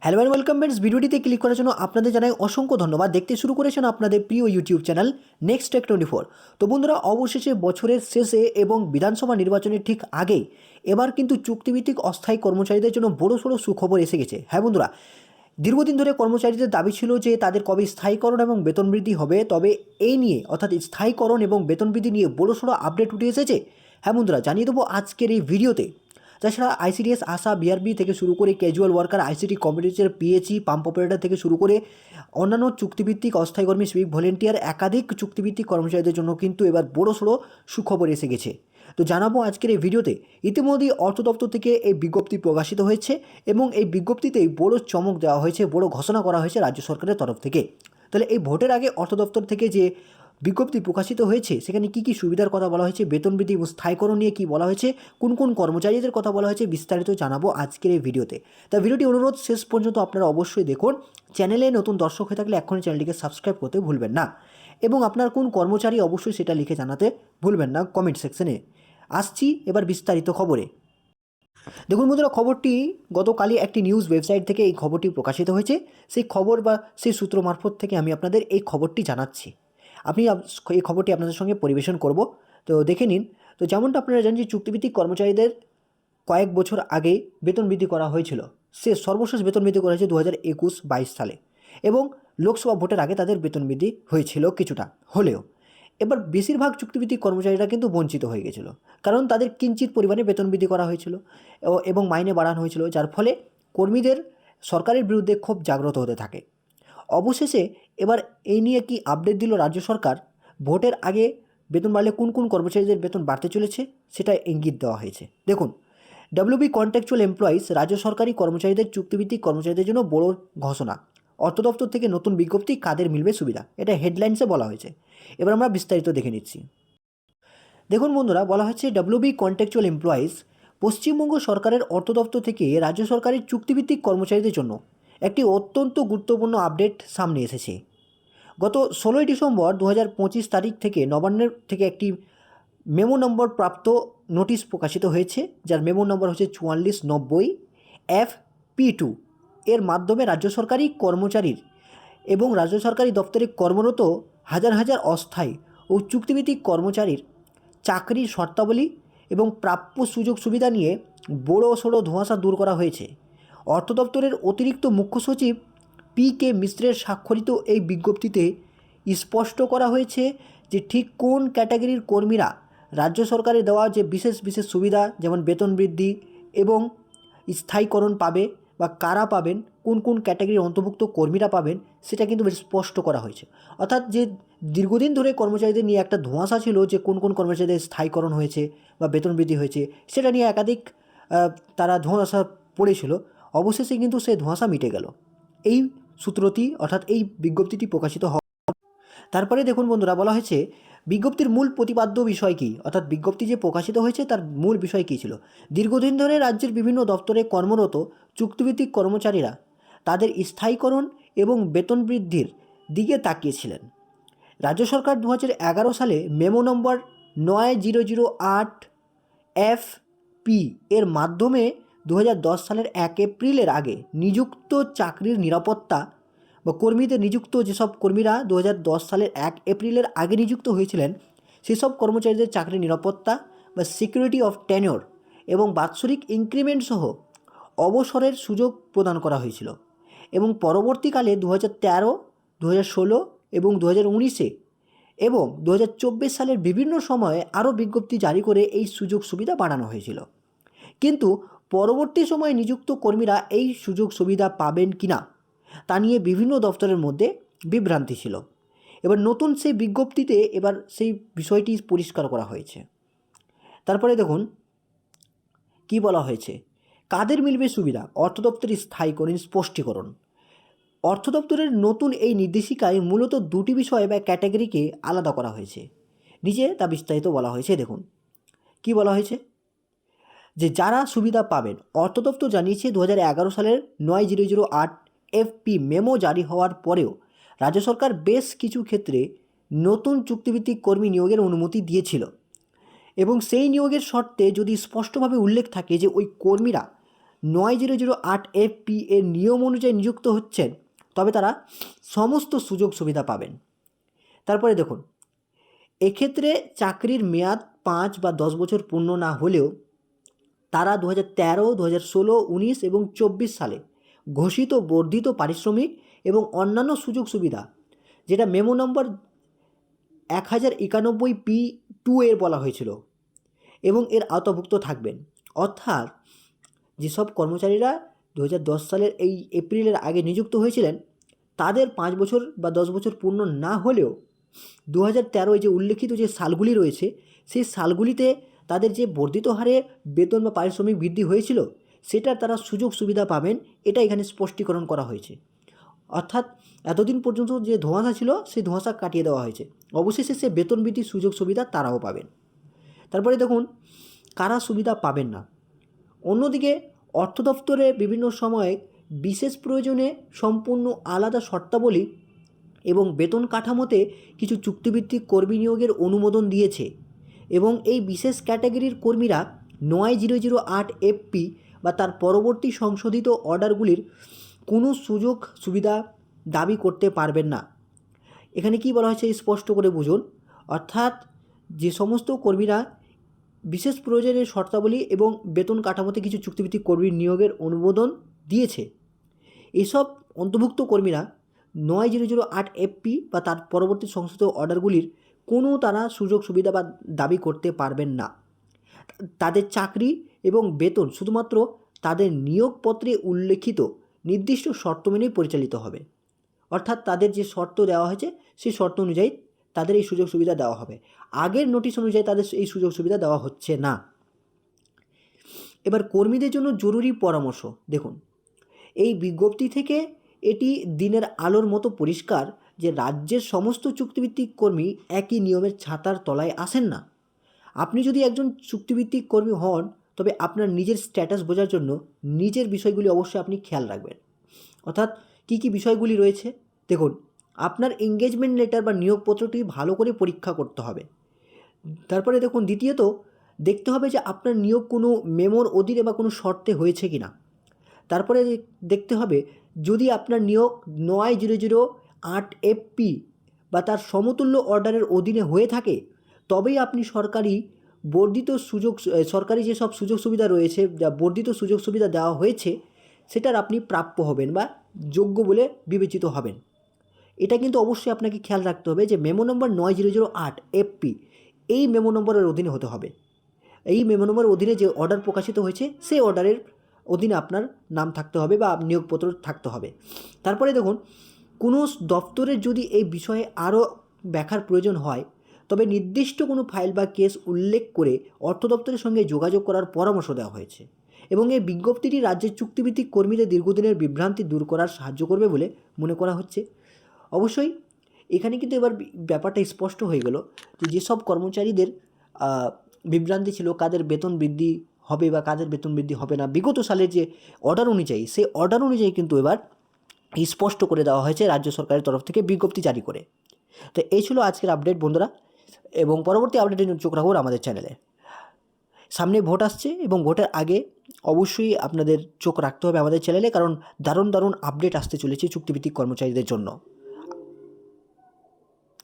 Hello and welcome friends, ভিডিওটিতে click করার জন্য আপনাদের জানাই অসংখ্য ধন্যবাদ। দেখতে শুরু করেছেন আপনাদের প্রিয় ইউটিউব চ্যানেল নেক্সট টেক 24। তো বন্ধুরা, অবশেষে বছরের শেষে এবং বিধানসভা নির্বাচনের ঠিক আগেই এবার কিন্তু চুক্তিভিত্তিক অস্থায়ী কর্মচারীদের জন্য বড়সড় সুখবর এসে গেছে। হ্যাঁ বন্ধুরা, দীর্ঘদিন ধরে কর্মচারীদের দাবি ছিল যে তাদের কবে স্থায়ীকরণ এবং বেতন বৃদ্ধি হবে, তবে এই নিয়ে অর্থাৎ স্থায়ীকরণ এবং বেতন বৃদ্ধি নিয়ে বড়সড় আপডেট উঠে এসেছে। হ্যাঁ বন্ধুরা, জানিয়ে দেবো আজকের এই ভিডিওতে। তাছাড়া আইসিডিএস, আশা, বিআরবি থেকে শুরু করে casual worker, ICT computer, PHE, pump operator থেকে শুরু করে অন্যান্য চুক্তিভিত্তিক অস্থায়ী কর্মী, সিভিক ভলেন্টিয়ার, একাধিক চুক্তিভিত্তিক কর্মচারীদের জন্য কিন্তু এবার বড়সড় সুখবর এসে গেছে। তো জানাবো আজকের এই ভিডিওতে। ইতিমধ্যেই অর্থ দপ্তর থেকে এই বিজ্ঞপ্তি প্রকাশিত হয়েছে এবং এই বিজ্ঞপ্তিতেই বড় চমক দেওয়া হয়েছে, বড় ঘোষণা করা হয়েছে রাজ্য সরকারের তরফ থেকে। তাহলে এই ভোটের আগে অর্থ দপ্তর থেকে যে বিজ্ঞপ্তি প্রকাশিত হয়েছে সেখানে কী কী সুবিধার কথা বলা হয়েছে, বেতন বৃদ্ধি এবং স্থায়ীকরণ নিয়ে কী বলা হয়েছে, কোন কোন কর্মচারীদের কথা বলা হয়েছে, বিস্তারিত জানাবো আজকের এই ভিডিওতে। তা ভিডিওটি অনুরোধ শেষ পর্যন্ত আপনারা অবশ্যই দেখুন। চ্যানেলে নতুন দর্শক হয়ে থাকলে এখনই চ্যানেলটিকে সাবস্ক্রাইব করতে ভুলবেন না এবং আপনার কোন কর্মচারী অবশ্যই সেটা লিখে জানাতে ভুলবেন না কমেন্ট সেকশনে। আসছি এবার বিস্তারিত খবরে। দেখুন বন্ধুরা, খবরটি গতকালই একটি নিউজ ওয়েবসাইট থেকে এই খবরটি প্রকাশিত হয়েছে। সেই খবর বা সেই সূত্র মারফত থেকে আমি আপনাদের এই খবরটি জানাচ্ছি। এই খবরটি আপনাদের সঙ্গে পরিবেশন করব। তো দেখে নিন। তো যেমনটা আপনারা জানেন যে চুক্তিভিত্তিক কর্মচারীদের কয়েক বছর আগে বেতন বৃদ্ধি করা হয়েছিল। সর্বশেষ বেতন বৃদ্ধি করা হয়েছে 2021-22 সালে এবং লোকসভা ভোটের আগে তাদের বেতন বৃদ্ধি হয়েছিল কিছুটা হলেও। এবার বেশিরভাগ চুক্তিভিত্তিক কর্মচারীরা কিন্তু বঞ্চিত হয়ে গেছিলো, কারণ তাদের কিঞ্চিত পরিমাণে বেতন বৃদ্ধি করা হয়েছিল এবং মাইনে বাড়ানো হয়েছিল, যার ফলে কর্মীদের সরকারের বিরুদ্ধে ক্ষোভ জাগ্রত হতে থাকে। অবশেষে এবার এই নিয়ে কি আপডেট দিল রাজ্য সরকার। ভোটের আগে বেতন বাড়লে কোন কোন কর্মচারীদের বেতন বাড়তে চলেছে সেটা ইঙ্গিত দেওয়া হয়েছে। দেখুন, ডাব্লিউবি কন্ট্রাকচুয়াল এমপ্লয়িজ, রাজ্য সরকারি কর্মচারীদের চুক্তিভিত্তিক কর্মচারীদের জন্য বড় ঘোষণা। অর্থ দপ্তর থেকে নতুন বিজ্ঞপ্তি, কাদের মিলবে সুবিধা, এটা হেডলাইন্সে বলা হয়েছে। এবার আমরা বিস্তারিত দেখে নিচ্ছি। দেখুন বন্ধুরা, বলা হচ্ছে ডাব্লিউবি কন্ট্রাকচুয়াল এমপ্লয়িজ, পশ্চিমবঙ্গ সরকারের অর্থ দপ্তর থেকে রাজ্য সরকারের চুক্তিভিত্তিক কর্মচারীদের জন্য একটি অত্যন্ত গুরুত্বপূর্ণ আপডেট সামনে এসেছে। গত 16ই ডিসেম্বর 2025 তারিখ থেকে নবান্নের থেকে একটি মেমো নম্বর প্রাপ্ত নোটিশ প্রকাশিত হয়েছে, যার মেমো নম্বর হচ্ছে 4490 FP2। এর মাধ্যমে রাজ্য সরকারি কর্মচারীর এবং রাজ্য সরকারি দপ্তরে কর্মরত হাজার হাজার অস্থায়ী ও চুক্তিভিত্তিক কর্মচারীর চাকরির শর্তাবলী এবং প্রাপ্য সুযোগ সুবিধা নিয়ে বড় সড়ো ধোঁয়াশা দূর করা হয়েছে। অর্থ দপ্তরের অতিরিক্ত মুখ্য সচিব PK মিশ্রের স্বাক্ষরিত এই বিজ্ঞপ্তিতে স্পষ্ট করা হয়েছে যে ঠিক কোন ক্যাটাগরির কর্মীরা রাজ্য সরকারের দেওয়া যে বিশেষ বিশেষ সুবিধা, যেমন বেতন বৃদ্ধি এবং স্থায়ীকরণ পাবে বা কারা পাবেন, কোন কোন ক্যাটাগরির অন্তর্ভুক্ত কর্মীরা পাবেন, সেটা কিন্তু বেশ স্পষ্ট করা হয়েছে। অর্থাৎ যে দীর্ঘদিন ধরে কর্মচারীদের নিয়ে একটা ধোঁয়াশা ছিল যে কোন কোন কর্মচারীদের স্থায়ীকরণ হয়েছে বা বেতন বৃদ্ধি হয়েছে, সেটা নিয়ে একাধিক তারা ধোঁয়াশা পড়েছিল। অবশেষে কিন্তু সেই ধোঁয়াশা মিটে গেল এই সূত্রটি, অর্থাৎ এই বিজ্ঞপ্তিটি প্রকাশিত হয়। তারপরে দেখুন বন্ধুরা, বলা হয়েছে বিজ্ঞপ্তির মূল প্রতিপাদ্য বিষয় কী, অর্থাৎ বিজ্ঞপ্তি যে প্রকাশিত হয়েছে তার মূল বিষয় কী ছিল। দীর্ঘদিন ধরে রাজ্যের বিভিন্ন দপ্তরে কর্মরত চুক্তিভিত্তিক কর্মচারীরা তাদের স্থায়ীকরণ এবং বেতন বৃদ্ধির দিকে তাকিয়েছিলেন। রাজ্য সরকার 2011 সালে মেমো নম্বর 9008 FP এর মাধ্যমে 2010 সালের 1 এপ্রিলের আগে নিযুক্ত চাকরির নিরাপত্তা বা কর্মীদের নিযুক্ত যেসব কর্মীরা 2010 সালের 1 এপ্রিলের আগে নিযুক্ত হয়েছিলেন, সেসব কর্মচারীদের চাকরির নিরাপত্তা বা সিকিউরিটি অফ টেনিওর এবং বাৎসরিক ইনক্রিমেন্ট সহ অবসরের সুযোগ প্রদান করা হয়েছিল। এবং পরবর্তীকালে 2013, 2016 এবং 2019 এবং 2024 সালের বিভিন্ন সময়ে আরও বিজ্ঞপ্তি জারি করে এই সুযোগ সুবিধা বাড়ানো হয়েছিল। কিন্তু পরবর্তী সময়ে নিযুক্ত কর্মীরা এই সুযোগ সুবিধা পাবেন কিনা তা নিয়ে বিভিন্ন দপ্তরের মধ্যে বিভ্রান্তি ছিল। এবার নতুন সেই বিজ্ঞপ্তিতে এবার সেই বিষয়টি পরিষ্কার করা হয়েছে। তারপরে দেখুন কি বলা হয়েছে, কাদের মিলবে সুবিধা, অর্থ দপ্তরের স্থায়ীকরণ স্পষ্টীকরণ। অর্থ দপ্তরের নতুন এই নির্দেশিকায় মূলত দুটি বিষয় বা ক্যাটাগরিকে আলাদা করা হয়েছে। নিচে তা বিস্তারিত বলা হয়েছে। দেখুন কি বলা হয়েছে, যে যারা সুবিধা পাবেন। অর্থ দপ্তর জানিয়েছে 2011 সালের 9008 FP মেমো জারি হওয়ার পরেও রাজ্য সরকার বেশ কিছু ক্ষেত্রে নতুন চুক্তিভিত্তিক কর্মী নিয়োগের অনুমতি দিয়েছিল এবং সেই নিয়োগের শর্তে যদি স্পষ্টভাবে উল্লেখ থাকে যে ওই কর্মীরা 9008 FP এর নিয়ম অনুযায়ী নিযুক্ত হচ্ছেন, তবে তারা সমস্ত সুযোগ সুবিধা পাবেন। তারপরে দেখুন, এক্ষেত্রে চাকরির মেয়াদ 5 বা 10 বছর পূর্ণ না হলেও তারা 2013, 2016, 19 এবং 24 সালে ঘোষিত বর্ধিত পারিশ্রমিক এবং অন্যান্য সুযোগ সুবিধা, যেটা মেমো নম্বর 1091P2 এর বলা হয়েছিল, এবং এর আওতাভুক্ত থাকবেন। অর্থাৎ যেসব কর্মচারীরা 2010 সালের এই এপ্রিলের আগে নিযুক্ত হয়েছিলেন, তাদের 5 বছর বা 10 বছর পূর্ণ না হলেও 2013 যে উল্লেখিত যে সালগুলি রয়েছে, সেই সালগুলিতে তাদের যে বর্ধিত হারে বেতন বা পারিশ্রমিক বৃদ্ধি হয়েছিল, সেটার তারা সুযোগ সুবিধা পাবেন, এটা এখানে স্পষ্টীকরণ করা হয়েছে। অর্থাৎ এতদিন পর্যন্ত যে ধোঁয়াশা ছিল, সেই ধোঁয়াশা কাটিয়ে দেওয়া হয়েছে। অবশেষে সে বেতন বৃদ্ধির সুযোগ সুবিধা তারাও পাবেন। তারপরে দেখুন, কারা সুবিধা পাবেন না। অন্যদিকে অর্থ দপ্তরে বিভিন্ন সময়ে বিশেষ প্রয়োজনে সম্পূর্ণ আলাদা শর্তাবলী এবং বেতন কাঠামোতে কিছু চুক্তিভিত্তিক কর্মী নিয়োগের অনুমোদন দিয়েছে, এবং এই বিশেষ ক্যাটাগরির কর্মীরা 9008 FP বা তার পরবর্তী সংশোধিত অর্ডারগুলির কোনো সুযোগ সুবিধা দাবি করতে পারবেন না। এখানে কি বলা হয়েছে স্পষ্ট করে বুঝুন। অর্থাৎ যে সমস্ত কর্মীরা বিশেষ প্রয়োজনের শর্তাবলী এবং বেতন কাঠামোতে কিছু চুক্তিভিত্তিক কর্মী নিয়োগের অনুমোদন দিয়েছে, এসব অন্তর্ভুক্ত কর্মীরা 9008 FP বা তার পরবর্তী সংশোধিত অর্ডারগুলির কোনো তারা সুযোগ সুবিধা বা দাবি করতে পারবেন না। তাদের চাকরি এবং বেতন শুধুমাত্র তাদের নিয়োগপত্রে উল্লেখিত নির্দিষ্ট শর্ত মেনেই পরিচালিত হবে। অর্থাৎ তাদের যে শর্ত দেওয়া হয়েছে, সেই শর্ত অনুযায়ী তাদের এই সুযোগ সুবিধা দেওয়া হবে। আগের নোটিশ অনুযায়ী তাদের এই সুযোগ সুবিধা দেওয়া হচ্ছে না। এবার কর্মীদের জন্য জরুরি পরামর্শ দেখুন, এই বিজ্ঞপ্তি থেকে এটি দিনের আলোর মতো পরিষ্কার যে রাজ্যের সমস্ত চুক্তিভিত্তিক কর্মী একই নিয়মের ছাতার তলায় আসেন না। আপনি যদি একজন চুক্তিভিত্তিক কর্মী হন, তবে আপনার নিজের স্ট্যাটাস বোঝার জন্য নিজের বিষয়গুলি অবশ্যই আপনি খেয়াল রাখবেন। অর্থাৎ কী কী বিষয়গুলি রয়েছে দেখুন, আপনার এঙ্গেজমেন্ট লেটার বা নিয়োগপত্রটি ভালো করে পরীক্ষা করতে হবে। তারপরে দেখুন, দ্বিতীয়ত দেখতে হবে যে আপনার নিয়োগ কোনো মেমোর অধীনে বা কোনো শর্তে হয়েছে কি না। তারপরে দেখতে হবে যদি আপনার নিয়োগ 9008 FP বা তার সমতুল্য অর্ডারের অধীনে হয়ে থাকে, তবেই আপনি সরকারি যেসব সুযোগ সুবিধা রয়েছে, যা বর্ধিত সুযোগ সুবিধা দেওয়া হয়েছে, সেটার আপনি প্রাপ্য হবেন বা যোগ্য বলে বিবেচিত হবেন। এটা কিন্তু অবশ্যই আপনাকে খেয়াল রাখতে হবে যে মেমো নম্বর 9008 FP এই মেমো নম্বরের অধীনে হতে হবে। এই মেমো নম্বরের অধীনে যে অর্ডার প্রকাশিত হয়েছে, সেই অর্ডারের অধীনে আপনার নাম থাকতে হবে বা নিয়োগপত্র থাকতে হবে। তারপরে দেখুন, কোনো দপ্তরের যদি এই বিষয়ে আরও ব্যাখ্যার প্রয়োজন হয়, তবে নির্দিষ্ট কোনো ফাইল বা কেস উল্লেখ করে অর্থ দপ্তরের সঙ্গে যোগাযোগ করার পরামর্শ দেওয়া হয়েছে, এবং এই বিজ্ঞপ্তিটি রাজ্যের চুক্তিভিত্তিক কর্মীদের দীর্ঘদিনের বিভ্রান্তি দূর করার সাহায্য করবে বলে মনে করা হচ্ছে। অবশ্যই এখানে কিন্তু এবার ব্যাপারটা স্পষ্ট হয়ে গেল যে যেসব কর্মচারীদের বিভ্রান্তি ছিল, কাদের বেতন বৃদ্ধি হবে বা কাদের বেতন বৃদ্ধি হবে না, বিগত সালের যে অর্ডার অনুযায়ী, সেই অর্ডার অনুযায়ী কিন্তু এবার স্পষ্ট করে দেওয়া হয়েছে রাজ্য সরকারের তরফ থেকে বিজ্ঞপ্তি জারি করে। তো এই ছিল আজকের আপডেট বন্ধুরা, এবং পরবর্তী আপডেটের জন্য চোখ রাখুন আমাদের চ্যানেলে। সামনে ভোট আসছে, এবং ভোটের আগে অবশ্যই আপনাদের চোখ রাখতে হবে আমাদের চ্যানেলে, কারণ দারুণ দারুণ আপডেট আসতে চলেছে চুক্তিভিত্তিক কর্মচারীদের জন্য।